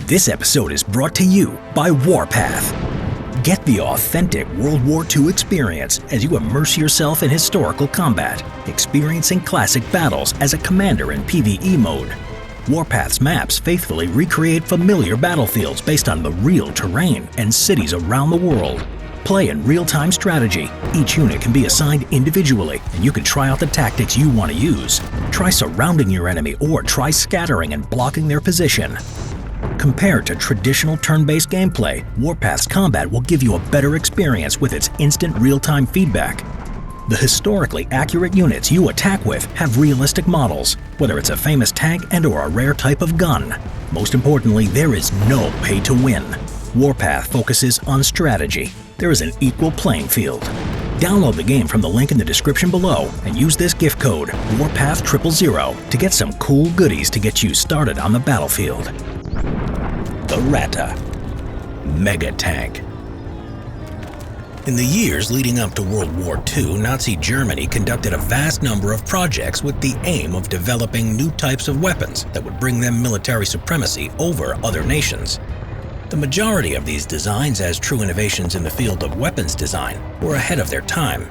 This episode is brought to you by Warpath. Get the authentic World War II experience as you immerse yourself in historical combat, experiencing classic battles as a commander in PvE mode. Warpath's maps faithfully recreate familiar battlefields based on the real terrain and cities around the world. Play in real-time strategy. Each unit can be assigned individually, and you can try out the tactics you want to use. Try surrounding your enemy or try scattering and blocking their position. Compared to traditional turn-based gameplay, Warpath's combat will give you a better experience with its instant real-time feedback. The historically accurate units you attack with have realistic models, whether it's a famous tank and/or a rare type of gun. Most importantly, there is no pay to win. Warpath focuses on strategy. There is an equal playing field. Download the game from the link in the description below and use this gift code WARPATH000 to get some cool goodies to get you started on the battlefield. The Ratte Mega Tank. In the years leading up to World War II, Nazi Germany conducted a vast number of projects with the aim of developing new types of weapons that would bring them military supremacy over other nations. The majority of these designs, as true innovations in the field of weapons design, were ahead of their time.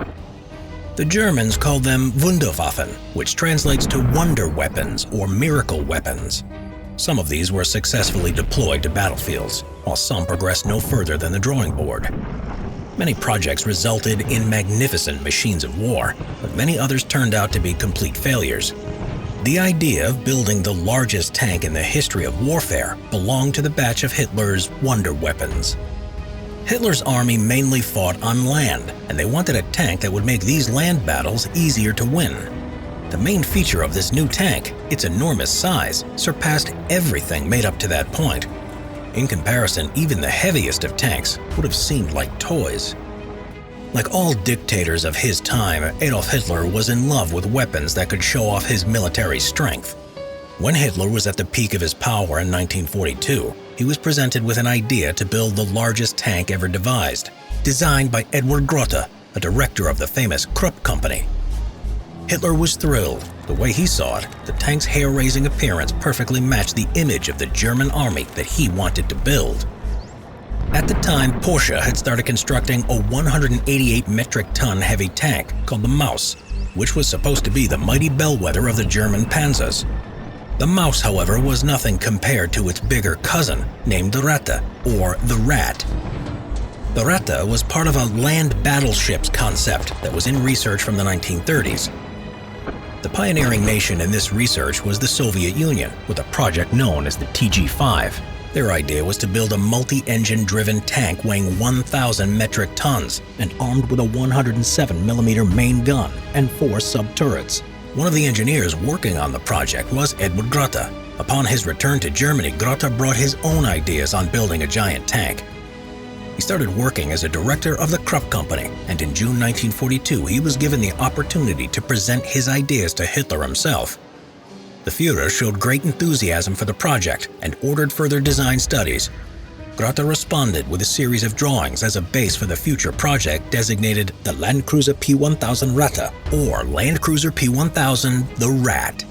The Germans called them Wunderwaffen, which translates to wonder weapons or miracle weapons. Some of these were successfully deployed to battlefields, while some progressed no further than the drawing board. Many projects resulted in magnificent machines of war, but many others turned out to be complete failures. The idea of building the largest tank in the history of warfare belonged to the batch of Hitler's wonder weapons. Hitler's army mainly fought on land, and they wanted a tank that would make these land battles easier to win. The main feature of this new tank, its enormous size, surpassed everything made up to that point. In comparison, even the heaviest of tanks would have seemed like toys. Like all dictators of his time, Adolf Hitler was in love with weapons that could show off his military strength. When Hitler was at the peak of his power in 1942, he was presented with an idea to build the largest tank ever devised, designed by Edward Grotte, a director of the famous Krupp Company. Hitler was thrilled. The way he saw it, the tank's hair-raising appearance perfectly matched the image of the German army that he wanted to build. At the time, Porsche had started constructing a 188 metric ton heavy tank called the Maus, which was supposed to be the mighty bellwether of the German panzers. The Maus, however, was nothing compared to its bigger cousin, named the Ratte, or the Rat. The Ratte was part of a land battleships concept that was in research from the 1930s. The pioneering nation in this research was the Soviet Union, with a project known as the TG-5. Their idea was to build a multi-engine-driven tank weighing 1,000 metric tons and armed with a 107mm main gun and 4 sub-turrets. One of the engineers working on the project was Edward Grotte. Upon his return to Germany, Grotte brought his own ideas on building a giant tank. He started working as a director of the Krupp Company, and in June 1942 he was given the opportunity to present his ideas to Hitler himself. The Führer showed great enthusiasm for the project and ordered further design studies. Grotte responded with a series of drawings as a base for the future project designated the Landkreuzer P1000 Ratte, or Landkreuzer P1000 the Rat.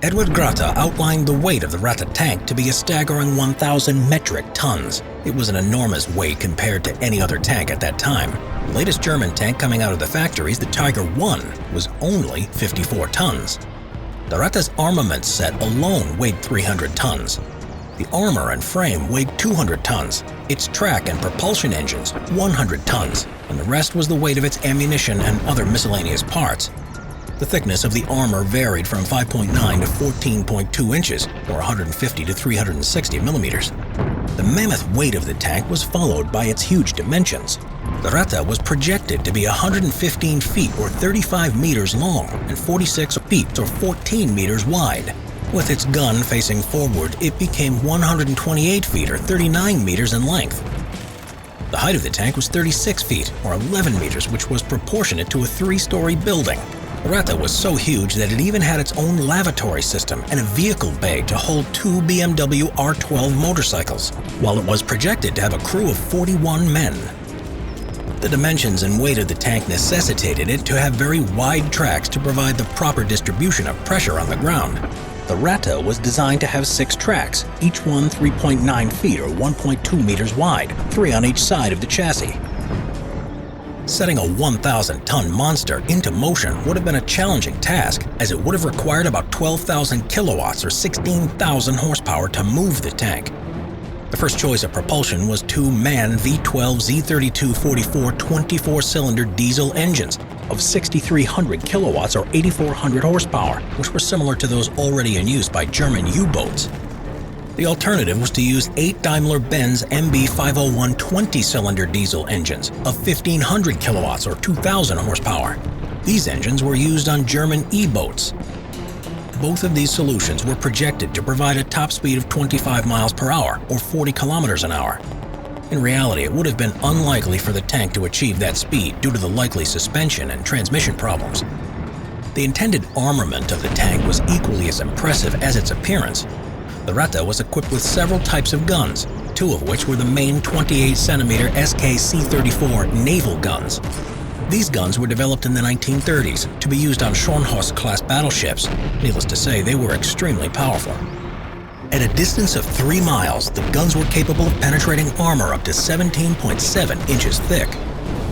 Edward Grotte outlined the weight of the Ratte tank to be a staggering 1,000 metric tons. It was an enormous weight compared to any other tank at that time. The latest German tank coming out of the factories, the Tiger I, was only 54 tons. The Ratte's armament set alone weighed 300 tons. The armor and frame weighed 200 tons, its track and propulsion engines 100 tons, and the rest was the weight of its ammunition and other miscellaneous parts. The thickness of the armor varied from 5.9 to 14.2 inches, or 150 to 360 millimeters. The mammoth weight of the tank was followed by its huge dimensions. The Ratte was projected to be 115 feet or 35 meters long and 46 feet or 14 meters wide. With its gun facing forward, it became 128 feet or 39 meters in length. The height of the tank was 36 feet or 11 meters, which was proportionate to a 3-story building. The Ratte was so huge that it even had its own lavatory system and a vehicle bay to hold 2 BMW R12 motorcycles, while it was projected to have a crew of 41 men. The dimensions and weight of the tank necessitated it to have very wide tracks to provide the proper distribution of pressure on the ground. The Ratte was designed to have 6 tracks, each one 3.9 feet or 1.2 meters wide, 3 on each side of the chassis. Setting a 1,000-ton monster into motion would have been a challenging task, as it would have required about 12,000 kilowatts or 16,000 horsepower to move the tank. The first choice of propulsion was 2 MAN V12 Z32-44 24-cylinder diesel engines of 6,300 kilowatts or 8,400 horsepower, which were similar to those already in use by German U-boats. The alternative was to use 8 Daimler-Benz MB501 20-cylinder diesel engines of 1,500 kilowatts or 2,000 horsepower. These engines were used on German E-boats. Both of these solutions were projected to provide a top speed of 25 miles per hour or 40 kilometers an hour. In reality, it would have been unlikely for the tank to achieve that speed due to the likely suspension and transmission problems. The intended armament of the tank was equally as impressive as its appearance. The Ratte was equipped with several types of guns, 2 of which were the main 28cm SK-C-34 Naval Guns. These guns were developed in the 1930s to be used on Scharnhorst-class battleships. Needless to say, they were extremely powerful. At a distance of 3 miles, the guns were capable of penetrating armor up to 17.7 inches thick.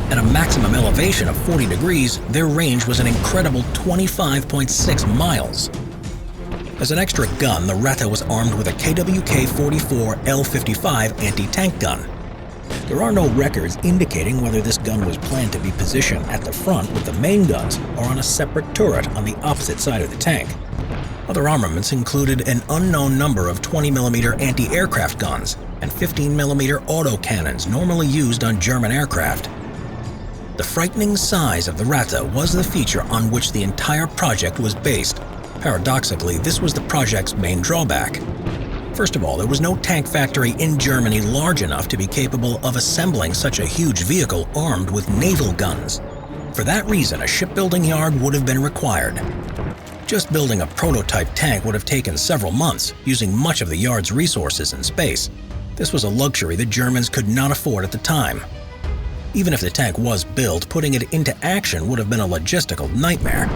At a maximum elevation of 40 degrees, their range was an incredible 25.6 miles. As an extra gun, the Ratte was armed with a KWK-44 L-55 anti-tank gun. There are no records indicating whether this gun was planned to be positioned at the front with the main guns or on a separate turret on the opposite side of the tank. Other armaments included an unknown number of 20mm anti-aircraft guns and 15mm autocannons normally used on German aircraft. The frightening size of the Ratte was the feature on which the entire project was based. Paradoxically, this was the project's main drawback. First of all, there was no tank factory in Germany large enough to be capable of assembling such a huge vehicle armed with naval guns. For that reason, a shipbuilding yard would have been required. Just building a prototype tank would have taken several months, using much of the yard's resources and space. This was a luxury the Germans could not afford at the time. Even if the tank was built, putting it into action would have been a logistical nightmare.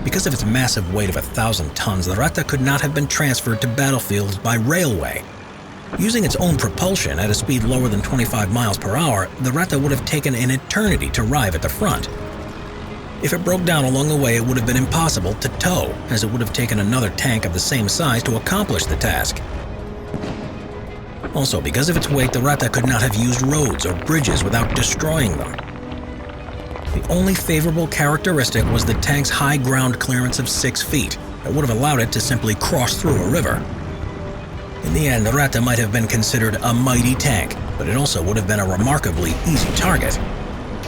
Because of its massive weight of 1,000 tons, the Ratte could not have been transferred to battlefields by railway. Using its own propulsion at a speed lower than 25 miles per hour, the Ratte would have taken an eternity to arrive at the front. If it broke down along the way, it would have been impossible to tow, as it would have taken another tank of the same size to accomplish the task. Also, because of its weight, the Ratte could not have used roads or bridges without destroying them. The only favorable characteristic was the tank's high ground clearance of 6 feet that would have allowed it to simply cross through a river. In the end, the Ratte might have been considered a mighty tank, but it also would have been a remarkably easy target.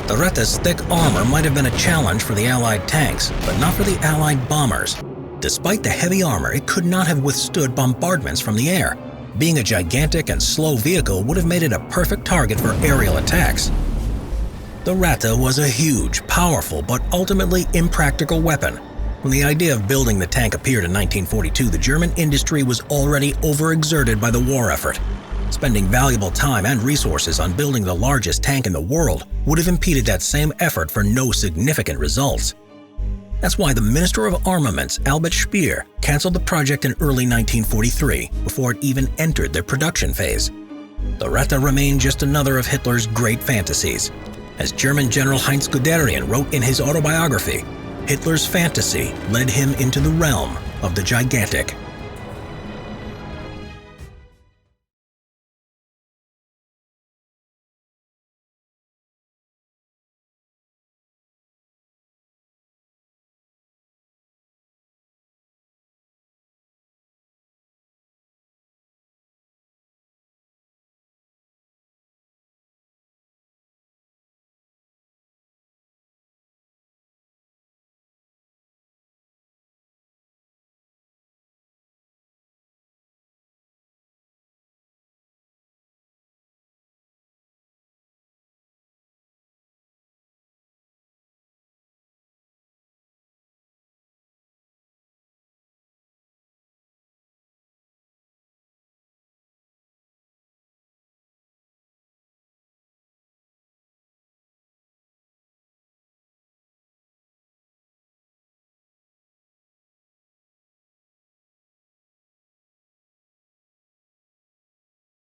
The Ratte's thick armor might have been a challenge for the Allied tanks, but not for the Allied bombers. Despite the heavy armor, it could not have withstood bombardments from the air. Being a gigantic and slow vehicle would have made it a perfect target for aerial attacks. The Ratte was a huge, powerful, but ultimately impractical weapon. When the idea of building the tank appeared in 1942, the German industry was already overexerted by the war effort. Spending valuable time and resources on building the largest tank in the world would have impeded that same effort for no significant results. That's why the Minister of Armaments, Albert Speer, canceled the project in early 1943 before it even entered the production phase. The Ratte remained just another of Hitler's great fantasies. As German General Heinz Guderian wrote in his autobiography, Hitler's fantasy led him into the realm of the gigantic.